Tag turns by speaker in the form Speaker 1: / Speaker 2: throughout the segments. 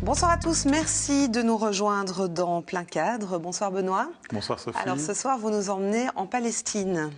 Speaker 1: Bonsoir à tous, merci de nous rejoindre dans Plein Cadre. Bonsoir Benoît.
Speaker 2: Bonsoir Sophie.
Speaker 1: Alors ce soir, vous nous emmenez en Palestine.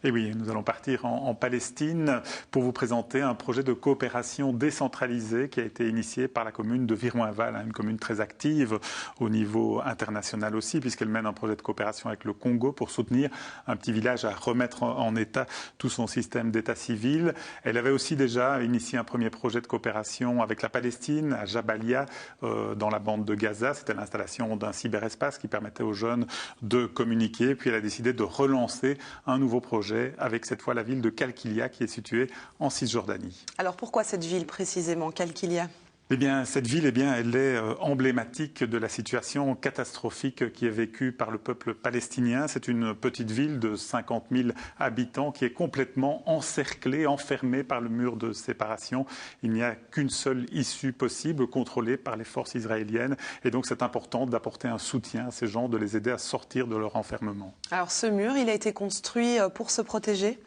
Speaker 2: Et oui, nous allons partir en Palestine pour vous présenter un projet de coopération décentralisée qui a été initié par la commune de Viroinval, une commune très active au niveau international aussi, puisqu'elle mène un projet de coopération avec le Congo pour soutenir un petit village à remettre en état tout son système d'état civil. Elle avait aussi déjà initié un premier projet de coopération avec la Palestine, à Jabalia, dans la bande de Gaza. C'était l'installation d'un cyberespace qui permettait aux jeunes de communiquer. Puis elle a décidé de relancer un nouveau projet avec cette fois la ville de Qalqilia qui est située en Cisjordanie.
Speaker 1: Alors pourquoi cette ville précisément, Qalqilia ?
Speaker 2: Eh bien, cette ville, elle est emblématique de la situation catastrophique qui est vécue par le peuple palestinien. C'est une petite ville de 50 000 habitants qui est complètement encerclée, enfermée par le mur de séparation. Il n'y a qu'une seule issue possible, contrôlée par les forces israéliennes. Et donc, c'est important d'apporter un soutien à ces gens, de les aider à sortir de leur enfermement.
Speaker 1: Alors, ce mur, il a été construit pour se protéger ?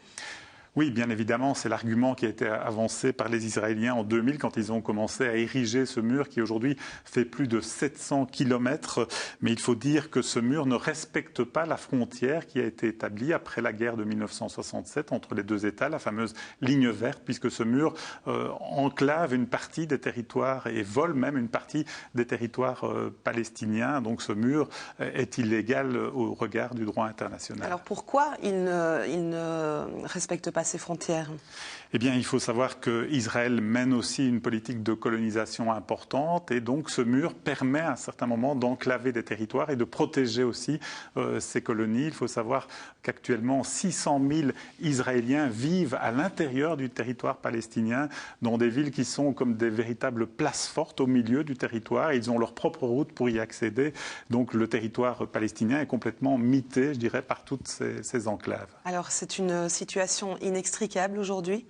Speaker 2: Oui, bien évidemment, c'est l'argument qui a été avancé par les Israéliens en 2000 quand ils ont commencé à ériger ce mur qui aujourd'hui fait plus de 700 kilomètres. Mais il faut dire que ce mur ne respecte pas la frontière qui a été établie après la guerre de 1967 entre les deux États, la fameuse ligne verte, puisque ce mur enclave une partie des territoires et vole même une partie des territoires palestiniens. Donc ce mur est illégal au regard du droit international.
Speaker 1: Alors pourquoi il ne respecte pas ses frontières ?
Speaker 2: Eh bien, il faut savoir qu'Israël mène aussi une politique de colonisation importante et donc ce mur permet à un certain moment d'enclaver des territoires et de protéger aussi ces colonies. Il faut savoir qu'actuellement 600 000 Israéliens vivent à l'intérieur du territoire palestinien dans des villes qui sont comme des véritables places fortes au milieu du territoire. Ils ont leur propre route pour y accéder. Donc le territoire palestinien est complètement mité, je dirais, par toutes ces enclaves.
Speaker 1: Alors c'est une situation inextricable aujourd'hui ?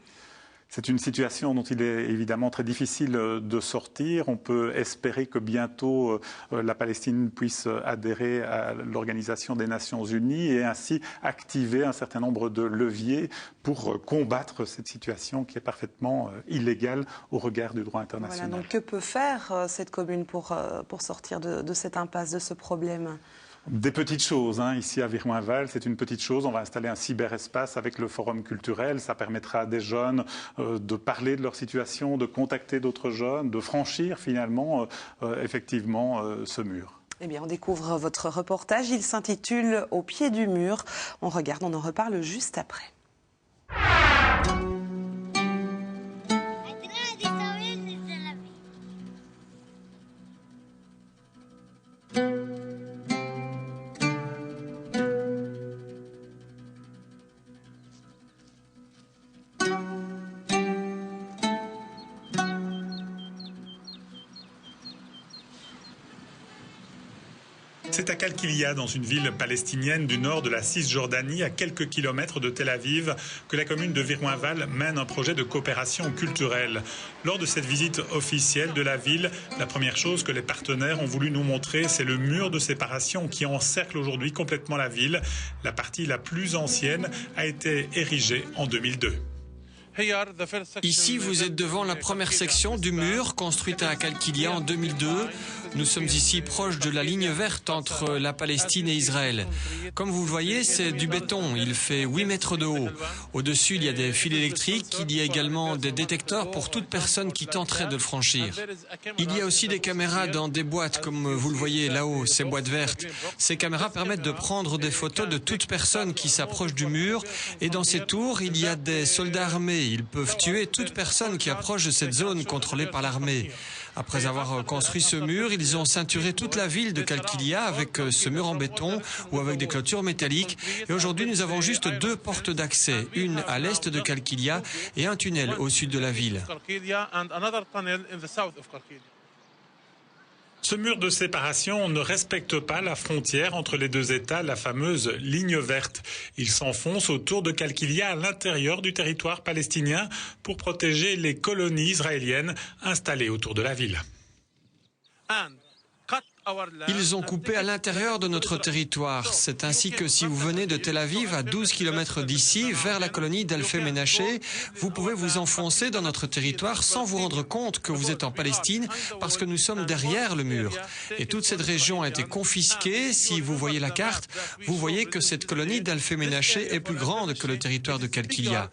Speaker 2: C'est une situation dont il est évidemment très difficile de sortir. On peut espérer que bientôt la Palestine puisse adhérer à l'Organisation des Nations Unies et ainsi activer un certain nombre de leviers pour combattre cette situation qui est parfaitement illégale au regard du droit international.
Speaker 1: Voilà, donc que peut faire cette commune pour sortir de cette impasse, de ce problème ?
Speaker 2: Des petites choses, ici à Viroinval, c'est une petite chose. On va installer un cyberespace avec le forum culturel. Ça permettra à des jeunes de parler de leur situation, de contacter d'autres jeunes, de franchir finalement effectivement ce mur.
Speaker 1: Eh bien, on découvre votre reportage. Il s'intitule « Au pied du mur ». On regarde, on en reparle juste après.
Speaker 2: C'est à Qalqilia, dans une ville palestinienne du nord de la Cisjordanie, à quelques kilomètres de Tel Aviv, que la commune de Viroinval mène un projet de coopération culturelle. Lors de cette visite officielle de la ville, la première chose que les partenaires ont voulu nous montrer, c'est le mur de séparation qui encercle aujourd'hui complètement la ville. La partie la plus ancienne a été érigée en 2002.
Speaker 3: Ici, vous êtes devant la première section du mur construite à Qalqilia en 2002. Nous sommes ici proches de la ligne verte entre la Palestine et Israël. Comme vous le voyez, c'est du béton. Il fait 8 mètres de haut. Au-dessus, il y a des fils électriques. Il y a également des détecteurs pour toute personne qui tenterait de le franchir. Il y a aussi des caméras dans des boîtes, comme vous le voyez là-haut, ces boîtes vertes. Ces caméras permettent de prendre des photos de toute personne qui s'approche du mur. Et dans ces tours, il y a des soldats armés. Ils peuvent tuer toute personne qui approche de cette zone contrôlée par l'armée. Après avoir construit ce mur, ils ont ceinturé toute la ville de Qalqilia avec ce mur en béton ou avec des clôtures métalliques. Et aujourd'hui, nous avons juste 2 portes d'accès, une à l'est de Qalqilia et un tunnel au sud de la ville.
Speaker 2: Ce mur de séparation ne respecte pas la frontière entre les deux États, la fameuse ligne verte. Il s'enfonce autour de Qalqilia à l'intérieur du territoire palestinien pour protéger les colonies israéliennes installées autour de la ville.
Speaker 3: Ils ont coupé à l'intérieur de notre territoire. C'est ainsi que si vous venez de Tel Aviv, à 12 km d'ici, vers la colonie d'Alfé-Ménaché, vous pouvez vous enfoncer dans notre territoire sans vous rendre compte que vous êtes en Palestine parce que nous sommes derrière le mur. Et toute cette région a été confisquée. Si vous voyez la carte, vous voyez que cette colonie d'Alfé-Ménaché est plus grande que le territoire de Qalqilia.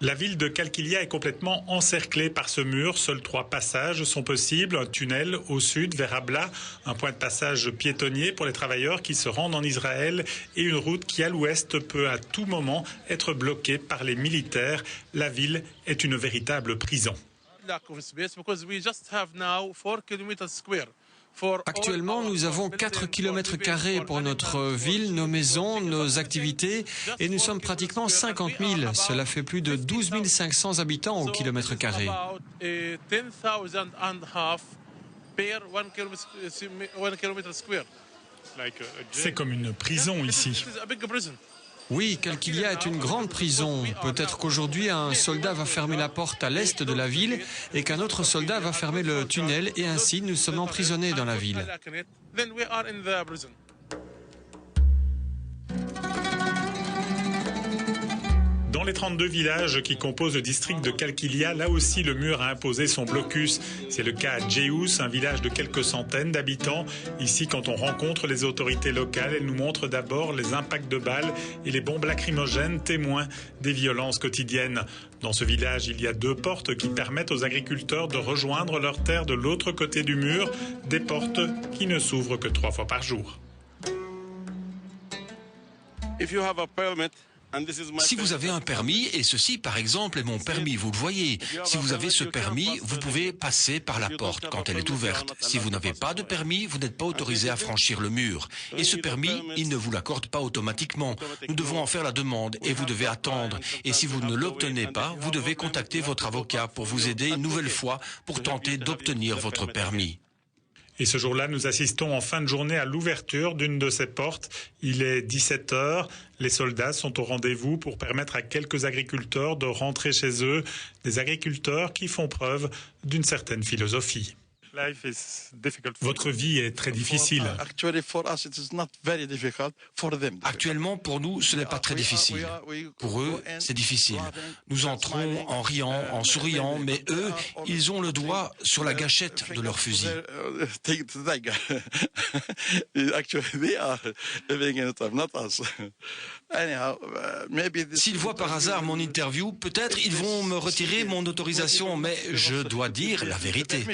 Speaker 2: La ville de Qalqilia est complètement encerclée par ce mur. Seuls 3 passages sont possibles. Un tunnel au sud vers Abla, un point de passage piétonnier pour les travailleurs qui se rendent en Israël et une route qui à l'ouest peut à tout moment être bloquée par les militaires. La ville est une véritable prison.
Speaker 3: Actuellement, nous avons 4 km² pour notre ville, nos maisons, nos activités, et nous sommes pratiquement 50 000. Cela fait plus de 12 500 habitants au km².
Speaker 2: C'est comme une prison ici.
Speaker 3: Oui, Qalqilia est une grande prison. Peut-être qu'aujourd'hui, un soldat va fermer la porte à l'est de la ville et qu'un autre soldat va fermer le tunnel et ainsi nous sommes emprisonnés dans la ville.
Speaker 2: Dans les 32 villages qui composent le district de Qalqilia, là aussi le mur a imposé son blocus. C'est le cas à Djeous, un village de quelques centaines d'habitants. Ici, quand on rencontre les autorités locales, elles nous montrent d'abord les impacts de balles et les bombes lacrymogènes, témoins des violences quotidiennes. Dans ce village, il y a 2 portes qui permettent aux agriculteurs de rejoindre leurs terres de l'autre côté du mur, des portes qui ne s'ouvrent que 3 fois par jour.
Speaker 4: Si vous avez un permis, et ceci par exemple est mon permis, vous le voyez, si vous avez ce permis, vous pouvez passer par la porte quand elle est ouverte. Si vous n'avez pas de permis, vous n'êtes pas autorisé à franchir le mur. Et ce permis, il ne vous l'accorde pas automatiquement. Nous devons en faire la demande et vous devez attendre. Et si vous ne l'obtenez pas, vous devez contacter votre avocat pour vous aider une nouvelle fois pour tenter d'obtenir votre permis.
Speaker 2: Et ce jour-là, nous assistons en fin de journée à l'ouverture d'une de ces portes. Il est 17 h. Les soldats sont au rendez-vous pour permettre à quelques agriculteurs de rentrer chez eux. Des agriculteurs qui font preuve d'une certaine philosophie. Votre vie est très difficile.
Speaker 4: Actuellement, pour nous, ce n'est pas très difficile. Pour eux, c'est difficile. Nous entrons en riant, en souriant, mais eux, ils ont le doigt sur la gâchette de leur fusil. S'ils voient par hasard mon interview, peut-être ils vont me retirer mon autorisation, mais je dois dire la vérité.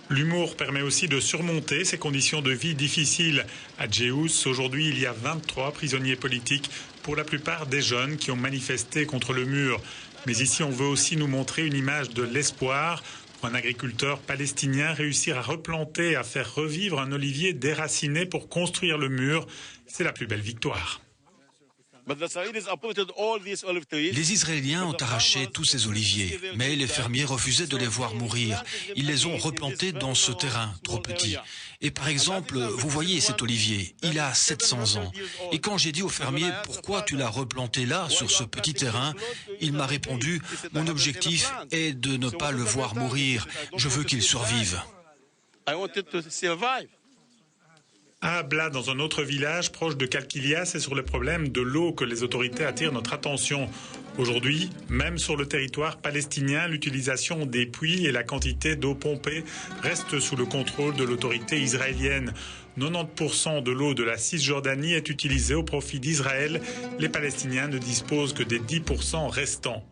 Speaker 2: L'humour permet aussi de surmonter ces conditions de vie difficiles. À Djeous, aujourd'hui, il y a 23 prisonniers politiques, pour la plupart des jeunes qui ont manifesté contre le mur. Mais ici, on veut aussi nous montrer une image de l'espoir. Pour un agriculteur palestinien, réussir à replanter, à faire revivre un olivier déraciné pour construire le mur, c'est la plus belle victoire.
Speaker 4: Les Israéliens ont arraché tous ces oliviers, mais les fermiers refusaient de les voir mourir. Ils les ont replantés dans ce terrain trop petit. Et par exemple, vous voyez cet olivier, il a 700 ans. Et quand j'ai dit au fermier « Pourquoi tu l'as replanté là, sur ce petit terrain ?», il m'a répondu « Mon objectif est de ne pas le voir mourir. Je veux qu'il survive. »
Speaker 2: À Abla, dans un autre village proche de Qalqilia, c'est sur le problème de l'eau que les autorités attirent notre attention. Aujourd'hui, même sur le territoire palestinien, l'utilisation des puits et la quantité d'eau pompée restent sous le contrôle de l'autorité israélienne. 90% de l'eau de la Cisjordanie est utilisée au profit d'Israël. Les Palestiniens ne disposent que des 10% restants.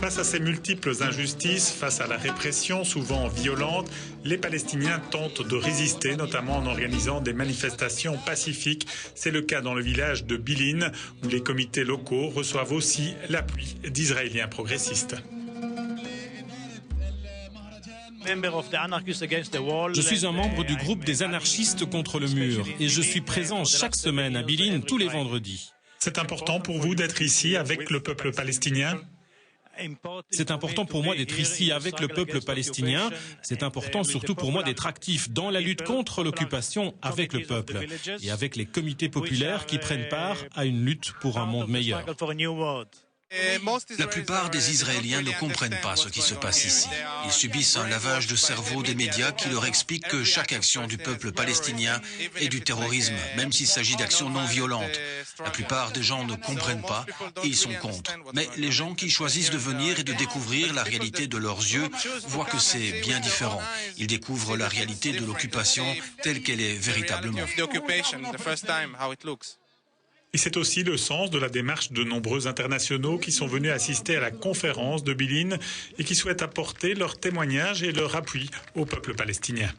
Speaker 2: Face à ces multiples injustices, face à la répression souvent violente, les Palestiniens tentent de résister, notamment en organisant des manifestations pacifiques. C'est le cas dans le village de Bilin, où les comités locaux reçoivent aussi l'appui d'Israéliens progressistes.
Speaker 5: Je suis un membre du groupe des anarchistes contre le mur et je suis présent chaque semaine à Bilin tous les vendredis.
Speaker 2: C'est important pour vous d'être ici avec le peuple palestinien ?
Speaker 5: C'est important pour moi d'être ici avec le peuple palestinien. C'est important surtout pour moi d'être actif dans la lutte contre l'occupation avec le peuple et avec les comités populaires qui prennent part à une lutte pour un monde meilleur.
Speaker 4: La plupart des Israéliens ne comprennent pas ce qui se passe ici. Ils subissent un lavage de cerveau des médias qui leur explique que chaque action du peuple palestinien est du terrorisme, même s'il s'agit d'actions non violentes. La plupart des gens ne comprennent pas et ils sont contre. Mais les gens qui choisissent de venir et de découvrir la réalité de leurs yeux voient que c'est bien différent. Ils découvrent la réalité de l'occupation telle qu'elle est véritablement.
Speaker 2: Et c'est aussi le sens de la démarche de nombreux internationaux qui sont venus assister à la conférence de Bil'in et qui souhaitent apporter leur témoignage et leur appui au peuple palestinien.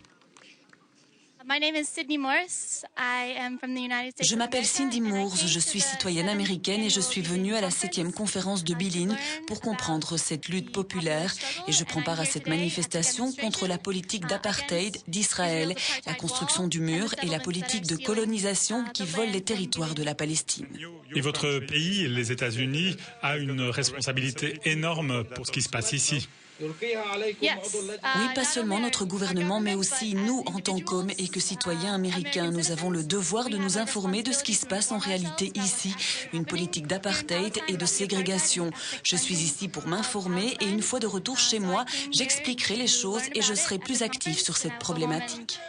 Speaker 6: Je m'appelle Cindy Moores, je suis citoyenne américaine et je suis venue à la 7e conférence de Bil'in pour comprendre cette lutte populaire et je prends part à cette manifestation contre la politique d'apartheid d'Israël, la construction du mur et la politique de colonisation qui vole les territoires de la Palestine.
Speaker 2: Et votre pays, les États-Unis, a une responsabilité énorme pour ce qui se passe ici.
Speaker 6: Oui, pas seulement notre gouvernement, mais aussi nous, en tant qu'hommes et que citoyens américains, nous avons le devoir de nous informer de ce qui se passe en réalité ici, une politique d'apartheid et de ségrégation. Je suis ici pour m'informer et une fois de retour chez moi, j'expliquerai les choses et je serai plus active sur cette problématique.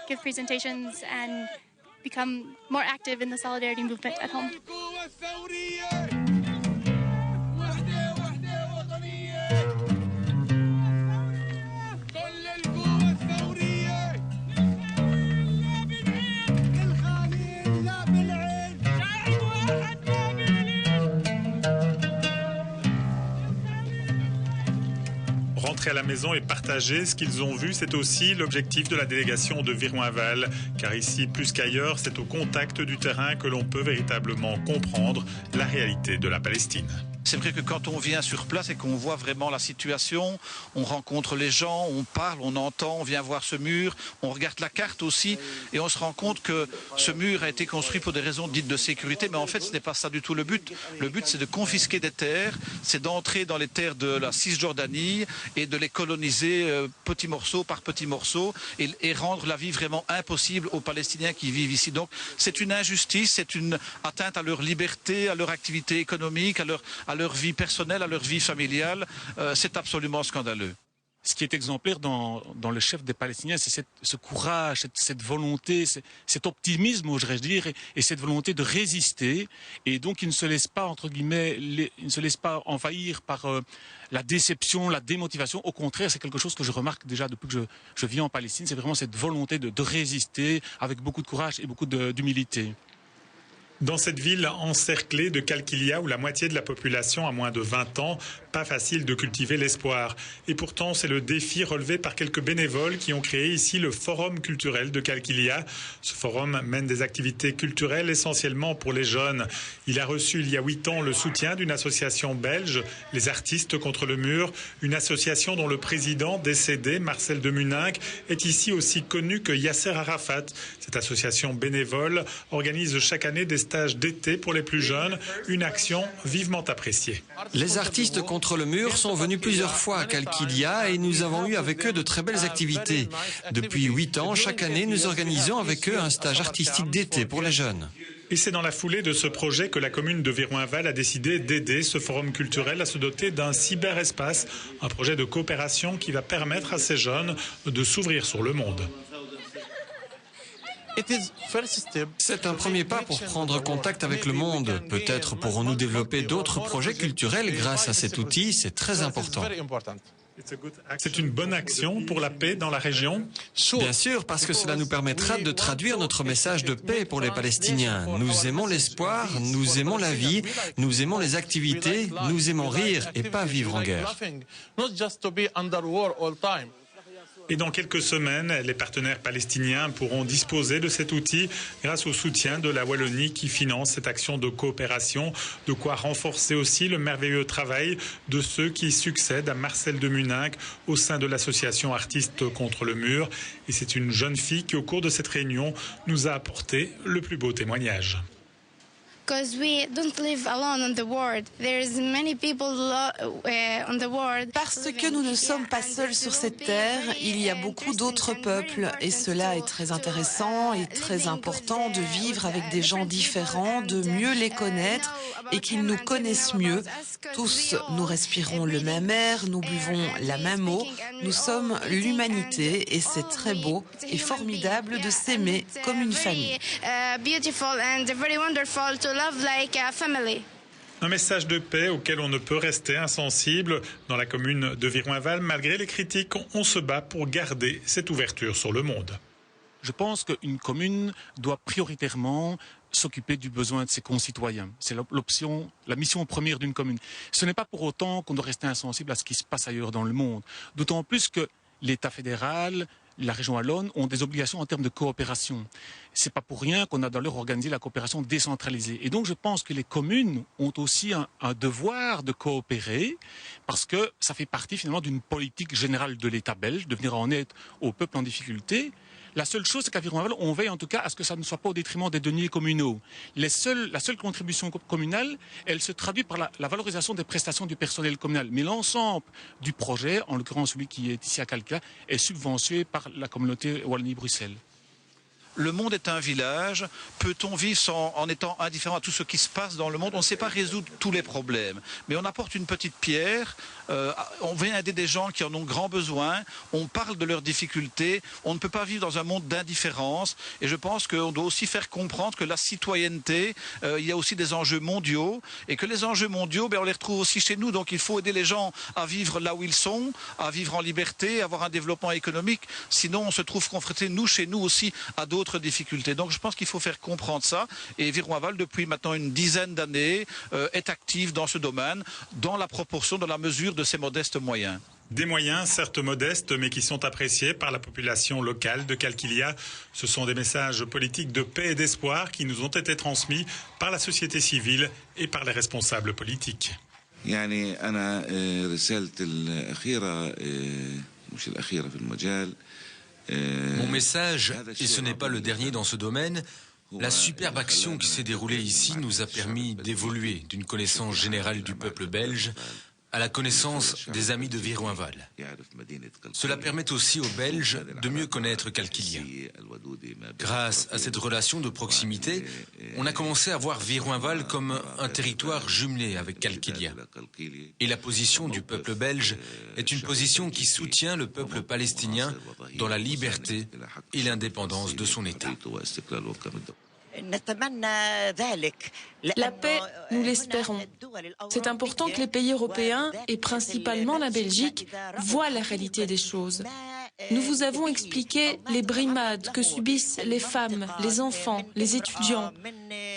Speaker 2: Rentrer à la maison et partager ce qu'ils ont vu, c'est aussi l'objectif de la délégation de Viron-Aval. Car ici, plus qu'ailleurs, c'est au contact du terrain que l'on peut véritablement comprendre la réalité de la Palestine.
Speaker 7: C'est vrai que quand on vient sur place et qu'on voit vraiment la situation, on rencontre les gens, on parle, on entend, on vient voir ce mur, on regarde la carte aussi et on se rend compte que ce mur a été construit pour des raisons dites de sécurité, mais en fait ce n'est pas ça du tout le but. Le but c'est de confisquer des terres, c'est d'entrer dans les terres de la Cisjordanie et de les coloniser petit morceau par petit morceau et rendre la vie vraiment impossible aux Palestiniens qui vivent ici. Donc c'est une injustice, c'est une atteinte à leur liberté, à leur activité économique, à leur vie personnelle, à leur vie familiale. C'est absolument scandaleux.
Speaker 5: Ce qui est exemplaire dans le chef des Palestiniens, c'est ce courage, cette volonté, cet optimisme, oserais-je dire, et cette volonté de résister. Et donc, il ne se laisse pas, entre guillemets, il ne se laisse pas envahir par la déception, la démotivation. Au contraire, c'est quelque chose que je remarque déjà depuis que je vis en Palestine. C'est vraiment cette volonté de résister avec beaucoup de courage et beaucoup d'humilité.
Speaker 2: Dans cette ville encerclée de Qalqilia où la moitié de la population a moins de 20 ans, pas facile de cultiver l'espoir. Et pourtant, c'est le défi relevé par quelques bénévoles qui ont créé ici le Forum culturel de Qalqilia. Ce forum mène des activités culturelles essentiellement pour les jeunes. Il a reçu il y a 8 ans le soutien d'une association belge, les Artistes contre le mur, une association dont le président décédé, Marcel de Muninck, est ici aussi connu que Yasser Arafat. Cette association bénévole organise chaque année des stages d'été pour les plus jeunes, une action vivement appréciée.
Speaker 3: Les Artistes contre le mur sont venus plusieurs fois à Qalqilia et nous avons eu avec eux de très belles activités. Depuis 8 ans, chaque année, nous organisons avec eux un stage artistique d'été pour les jeunes.
Speaker 2: Et c'est dans la foulée de ce projet que la commune de Viron-Aval a décidé d'aider ce forum culturel à se doter d'un cyberespace, un projet de coopération qui va permettre à ces jeunes de s'ouvrir sur le monde.
Speaker 3: C'est un premier pas pour prendre contact avec le monde. Peut-être pourrons-nous développer d'autres projets culturels grâce à cet outil, c'est très important.
Speaker 2: C'est une bonne action pour la paix dans la région?
Speaker 3: Bien sûr, parce que cela nous permettra de traduire notre message de paix pour les Palestiniens. Nous aimons l'espoir, nous aimons la vie, nous aimons les activités, nous aimons rire et pas vivre en guerre.
Speaker 2: Et dans quelques semaines, les partenaires palestiniens pourront disposer de cet outil grâce au soutien de la Wallonie qui finance cette action de coopération, de quoi renforcer aussi le merveilleux travail de ceux qui succèdent à Marcel de Muninck au sein de l'association Artistes contre le mur. Et c'est une jeune fille qui, au cours de cette réunion, nous a apporté le plus beau témoignage.
Speaker 8: Parce que nous ne sommes pas seuls sur cette terre, il y a beaucoup d'autres peuples et cela est très intéressant et très important de vivre avec des gens différents, de mieux les connaître et qu'ils nous connaissent mieux. Tous, nous respirons le même air, nous buvons la même eau, nous sommes l'humanité et c'est très beau et formidable de s'aimer comme une famille.
Speaker 2: Un message de paix auquel on ne peut rester insensible. Dans la commune de Viroinval, malgré les critiques, on se bat pour garder cette ouverture sur le monde.
Speaker 5: Je pense qu'une commune doit prioritairement s'occuper du besoin de ses concitoyens. C'est la mission première d'une commune. Ce n'est pas pour autant qu'on doit rester insensible à ce qui se passe ailleurs dans le monde. D'autant plus que l'État fédéral, la région wallonne ont des obligations en termes de coopération. C'est pas pour rien qu'on a d'ailleurs organisé la coopération décentralisée. Et donc je pense que les communes ont aussi un devoir de coopérer parce que ça fait partie finalement d'une politique générale de l'État belge, de venir en aide aux peuples en difficulté. La seule chose, c'est qu'à Viroinval, on veille en tout cas à ce que ça ne soit pas au détriment des deniers communaux. La seule contribution communale, elle se traduit par la valorisation des prestations du personnel communal. Mais l'ensemble du projet, en l'occurrence celui qui est ici à Kalkia, est subventionné par la communauté Wallonie-Bruxelles.
Speaker 7: Le monde est un village. Peut-on vivre en étant indifférent à tout ce qui se passe dans le monde? On ne sait pas résoudre tous les problèmes, mais on apporte une petite pierre. On vient aider des gens qui en ont grand besoin. On parle de leurs difficultés. On ne peut pas vivre dans un monde d'indifférence. Et je pense qu'on doit aussi faire comprendre que la citoyenneté, il y a aussi des enjeux mondiaux. Et que les enjeux mondiaux, on les retrouve aussi chez nous. Donc il faut aider les gens à vivre là où ils sont, à vivre en liberté, à avoir un développement économique. Sinon, on se trouve confronté, nous, chez nous aussi, à d'autres difficultés. Donc je pense qu'il faut faire comprendre ça. Et Viroinval, depuis maintenant une dizaine d'années, est active dans ce domaine, dans la proportion, dans la mesure de ses modestes moyens.
Speaker 2: Des moyens, certes modestes, mais qui sont appréciés par la population locale de Kalkilia. Ce sont des messages politiques de paix et d'espoir qui nous ont été transmis par la société civile et par les responsables politiques.
Speaker 9: Mon message, et ce n'est pas le dernier dans ce domaine, la superbe action qui s'est déroulée ici nous a permis d'évoluer d'une connaissance générale du peuple belge à la connaissance des amis de Viroinval. Cela permet aussi aux Belges de mieux connaître Kalkilia. Grâce à cette relation de proximité, on a commencé à voir Viroinval comme un territoire jumelé avec Kalkilia. Et la position du peuple belge est une position qui soutient le peuple palestinien dans la liberté et l'indépendance de son État.
Speaker 10: La paix, nous l'espérons. C'est important que les pays européens, et principalement la Belgique, voient la réalité des choses. Nous vous avons expliqué les brimades que subissent les femmes, les enfants, les étudiants.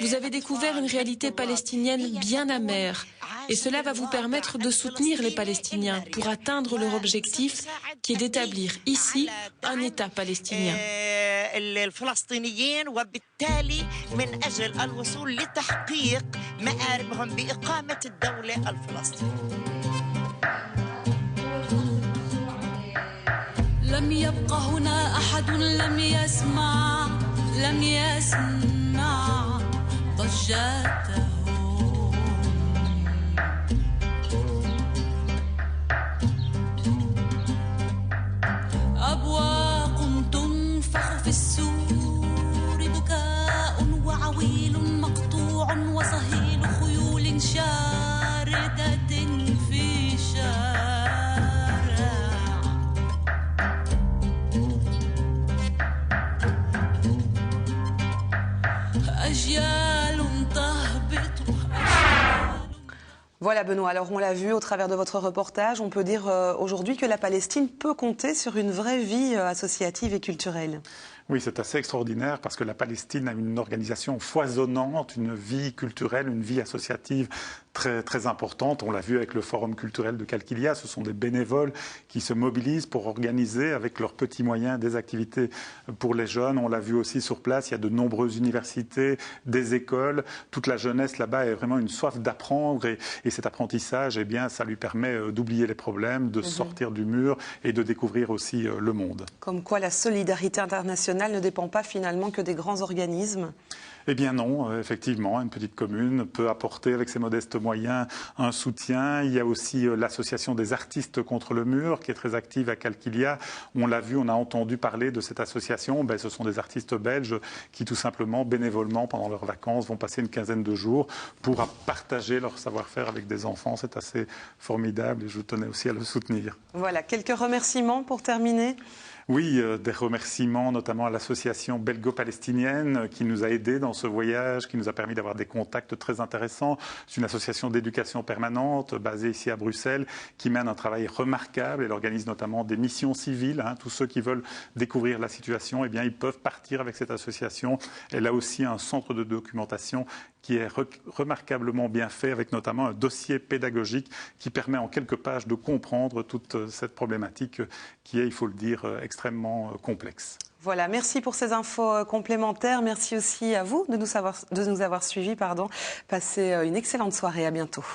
Speaker 10: Vous avez découvert une réalité palestinienne bien amère. Et cela va vous permettre de soutenir les Palestiniens pour atteindre leur objectif qui est d'établir ici un État palestinien.
Speaker 6: لم يبق هنا أحد لم يسمع ضجته أبواق تنفخ في السور بكاء وعويل مقطوع وصهيل خيول شاردة في شارع أجيال تهبط.
Speaker 1: Voilà Benoît, alors on l'a vu au travers de votre reportage, on peut dire aujourd'hui que la Palestine peut compter sur une vraie vie associative et culturelle.
Speaker 2: Oui, c'est assez extraordinaire parce que la Palestine a une organisation foisonnante, une vie culturelle, une vie associative très, très importante. On l'a vu avec le Forum culturel de Kalkilia. Ce sont des bénévoles qui se mobilisent pour organiser avec leurs petits moyens des activités pour les jeunes. On l'a vu aussi sur place. Il y a de nombreuses universités, des écoles. Toute la jeunesse là-bas a vraiment une soif d'apprendre et cet apprentissage, eh bien, ça lui permet d'oublier les problèmes, de sortir du mur et de découvrir aussi le monde.
Speaker 1: Comme quoi la solidarité internationale ne dépend pas finalement que des grands organismes.
Speaker 2: Eh bien non, effectivement, une petite commune peut apporter avec ses modestes moyens un soutien. Il y a aussi l'association des artistes contre le mur qui est très active à Qalqilia. On l'a vu, on a entendu parler de cette association. Ce sont des artistes belges qui tout simplement, bénévolement, pendant leurs vacances, vont passer une quinzaine de jours pour partager leur savoir-faire avec des enfants. C'est assez formidable et je tenais aussi à le soutenir.
Speaker 1: Voilà, quelques remerciements pour terminer.
Speaker 2: Oui, des remerciements notamment à l'association belgo-palestinienne qui nous a aidés dans ce voyage, qui nous a permis d'avoir des contacts très intéressants. C'est une association d'éducation permanente basée ici à Bruxelles qui mène un travail remarquable. Elle organise notamment des missions civiles. Tous ceux qui veulent découvrir la situation, eh bien, ils peuvent partir avec cette association. Elle a aussi un centre de documentation qui est remarquablement bien fait, avec notamment un dossier pédagogique qui permet en quelques pages de comprendre toute cette problématique qui est, il faut le dire, extrêmement complexe.
Speaker 1: Voilà, merci pour ces infos complémentaires. Merci aussi à vous de nous avoir suivis. Passez une excellente soirée, à bientôt.